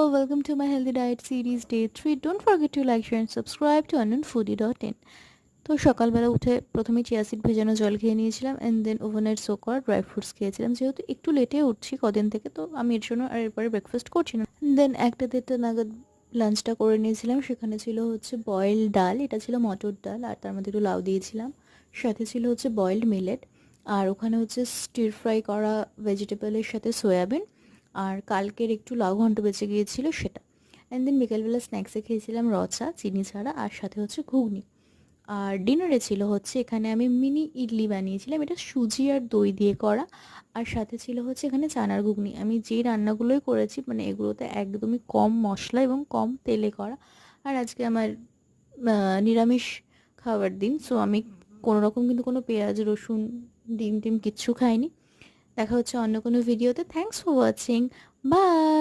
welcome to my healthy diet series day 3. Don't forget to like, share and subscribe to unknownfoodie.in. তো সকালবেলা উঠে প্রথমে chia seed ভেজানো জল খেয়ে নিয়েছিলাম অ্যান্ড দেন ওভারনাইট সোক করা ড্রাই ফ্রুটস খেয়েছিলাম। যেহেতু একটু লেটে উঠছি কদিন থেকে, তো আমি এর জন্য আর এরপরে ব্রেকফাস্ট করছি না। দেন 1টা-1:30 নাগাদ লাঞ্চটা করে নিয়েছিলাম। সেখানে ছিল হচ্ছে বয়েলড ডাল, এটা ছিল মটর ডাল, আর তার মধ্যে একটু লাউ দিয়েছিলাম। সাথে ছিল হচ্ছে বয়েলড মিলেট, আর ওখানে হচ্ছে স্টির ফ্রাই করা ভেজিটেবলের সাথে সয়াবিন, আর কালকের একটু লাউ ঘন্ট বেঁচে গিয়েছিল সেটা। অ্যান্ড দেন বিকেলবেলা স্ন্যাক্সে খেয়েছিলাম রচা চিনি ছাড়া, আর সাথে হচ্ছে ঘুগনি। আর ডিনারে ছিল হচ্ছে এখানে আমি মিনি ইডলি বানিয়েছিলাম, এটা সুজি আর দই দিয়ে করা, আর সাথে ছিল হচ্ছে এখানে চানার ঘুগনি। আমি যেই রান্নাগুলোই করেছি মানে এগুলোতে একদমই কম মশলা এবং কম তেলে করা। আর আজকে আমার নিরামিষ খাওয়ার দিন, সো আমি কোনো রকম কিন্তু কোনো পেঁয়াজ রসুন ডিম টিম কিচ্ছু খাইনি। দেখা হচ্ছে অন্য কোনো ভিডিওতে। Thanks for watching, by.